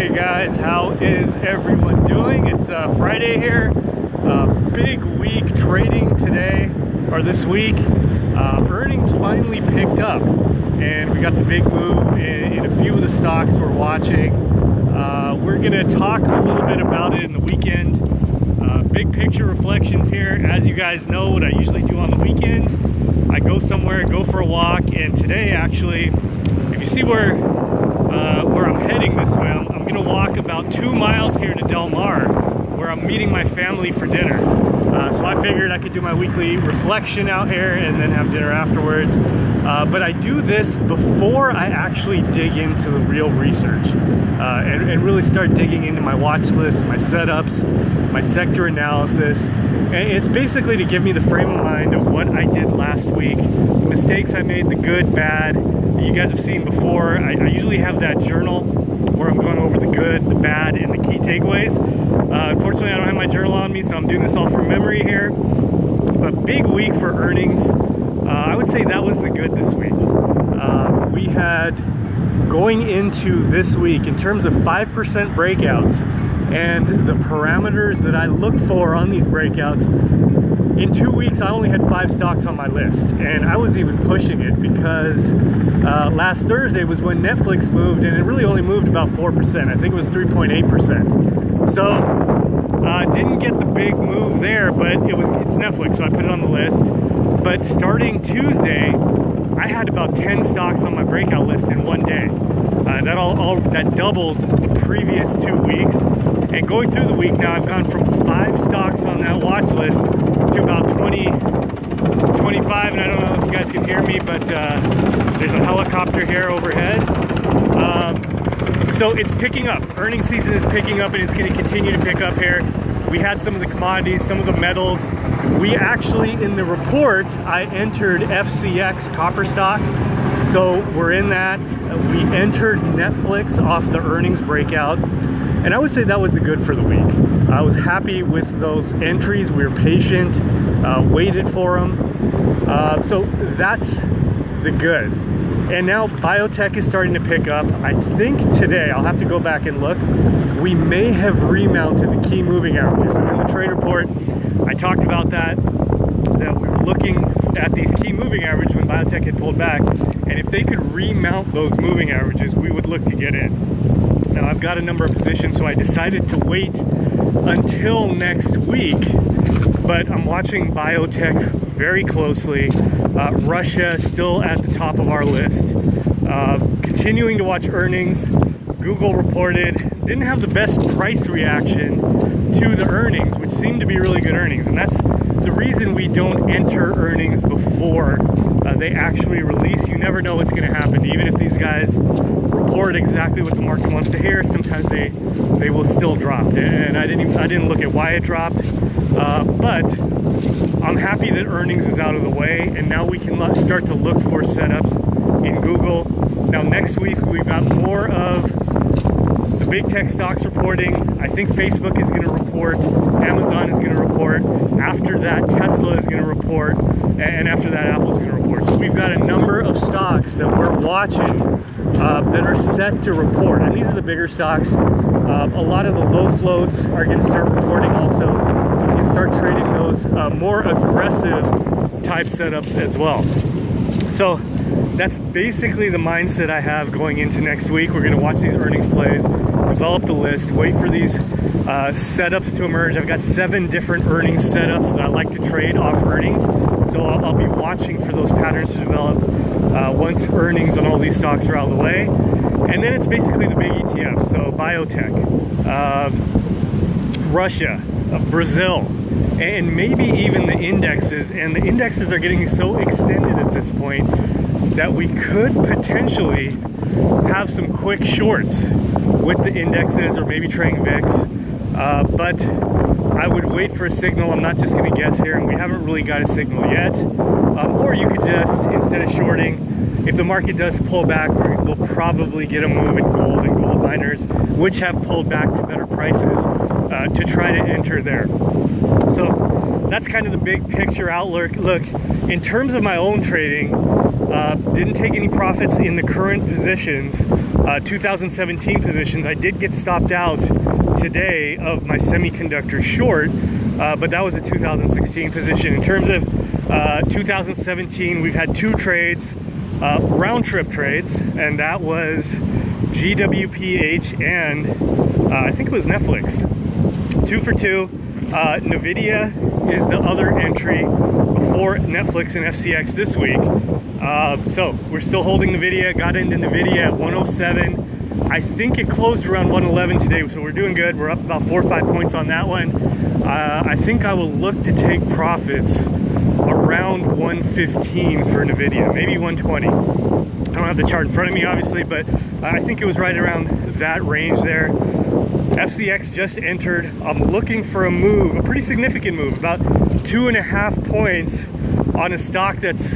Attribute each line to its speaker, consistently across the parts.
Speaker 1: Hey guys, how is everyone doing? It's Friday here. Big week trading today, or this week. Earnings finally picked up, and we got the big move in a few of the stocks we're watching. We're gonna talk a little bit about it in the weekend. Big picture reflections here. As you guys know, what I usually do on the weekends, I go somewhere, go for a walk, and today actually, if you see where I'm heading this way, I'm gonna walk about 2 miles here to Del Mar, where I'm meeting my family for dinner. So I figured I could do my weekly reflection out here and then have dinner afterwards. But I do this before I actually dig into the real research and really start digging into my watch list, my setups, my sector analysis. And it's basically to give me the frame of mind of what I did last week, the mistakes I made, the good, bad, that you guys have seen before. I usually have that journal where I'm going over the good, the bad, and the key takeaways. Unfortunately, I don't have my journal on me, so I'm doing this all from memory here. But big week for earnings. I would say that was the good this week. We had, going into this week, in terms of 5% breakouts and the parameters that I look for on these breakouts, in 2 weeks I only had 5 stocks on my list, and I was even pushing it because last Thursday was when Netflix moved, and it really only moved about 4%. I think it was 3.8%. So didn't get the big move there, but it's Netflix, so I put it on the list. But starting Tuesday, I had about 10 stocks on my breakout list in one day. That doubled the previous 2 weeks. And going through the week now, I've gone from 5 stocks on that watch list to about 20, 25, and I don't know if you guys can hear me, but there's a helicopter here overhead. So it's picking up. Earnings season is picking up, and it's going to continue to pick up here. We had some of the commodities, some of the metals. We actually, in the report, I entered FCX copper stock. So we're in that. We entered Netflix off the earnings breakout. And I would say that was the good for the week. I was happy with those entries. We were patient, waited for them. So that's the good. And now biotech is starting to pick up. I think today, I'll have to go back and look, we may have remounted the key moving averages. And in the trade report, I talked about that we were looking at these key moving averages when biotech had pulled back. And if they could remount those moving averages, we would look to get in. Now I've got a number of positions, so I decided to wait until next week, but I'm watching biotech very closely. Russia still at the top of our list. Continuing to watch earnings. Google reported, didn't have the best price reaction to the earnings, which seemed to be really good earnings, and that's the reason we don't enter earnings before they actually release. You never know what's going to happen. Even if these guys report exactly what the market wants to hear, sometimes they will still drop. And I didn't look at why it dropped, but I'm happy that earnings is out of the way, and now we can start to look for setups in Google. Now next week we've got more of the big tech stocks reporting. I think Facebook is going to report, Amazon is going to report, after that Tesla is going to report, and after that Apple is going to report. So we've got a number of stocks that we're watching that are set to report, and these are the bigger stocks. A lot of the low floats are going to start reporting also, so we can start trading those more aggressive type setups as well. So that's basically the mindset I have going into next week. We're going to watch these earnings plays, develop the list, wait for these setups to emerge. I've got 7 different earnings setups that I like to trade off earnings, so I'll be watching for those patterns to develop once earnings on all these stocks are out of the way. And then it's basically the big ETFs, so biotech, Russia, Brazil, and maybe even the indexes. And the indexes are getting so extended at this point that we could potentially have some quick shorts with the indexes, or maybe trading VIX. But I would wait for a signal. I'm not just going to guess here, and we haven't really got a signal yet. Or you could just, instead of shorting, if the market does pull back, we'll probably get a move in gold and gold miners, which have pulled back to better prices, to try to enter there. So that's kind of the big picture outlook. Look, in terms of my own trading, didn't take any profits in the current positions. 2017 positions. I did get stopped out today of my semiconductor short, but that was a 2016 position. In terms of 2017, we've had 2 trades, round trip trades, and that was GWPH and I think it was Netflix. 2 for 2. Nvidia is the other entry before Netflix and FCX this week. So we're still holding Nvidia. Got into Nvidia at 107. I think it closed around 111 today, so we're doing good. We're up about 4 or 5 points on that one. I think I will look to take profits around 115 for Nvidia, maybe 120. I don't have the chart in front of me, obviously, but I think it was right around that range there. FCX just entered. I'm looking for a move, a pretty significant move, about 2.5 points on a stock that's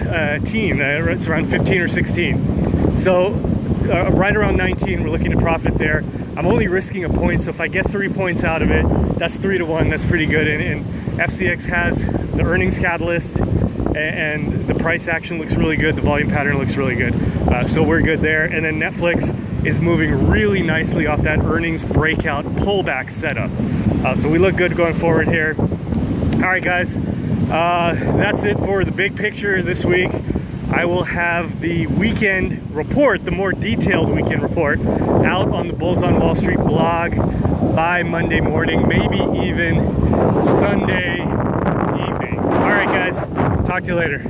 Speaker 1: team. It's around 15 or 16. So right around 19, we're looking to profit there. I'm only risking a point, so if I get 3 points out of it, that's 3 to 1. That's pretty good. And FCX has the earnings catalyst, and the price action looks really good. The volume pattern looks really good. So we're good there. And then Netflix is moving really nicely off that earnings breakout pullback setup. So we look good going forward here. All right, guys, that's it for the big picture this week. I will have the weekend report, the more detailed weekend report, out on the Bulls on Wall Street blog by Monday morning, maybe even Sunday evening. All right, guys, talk to you later.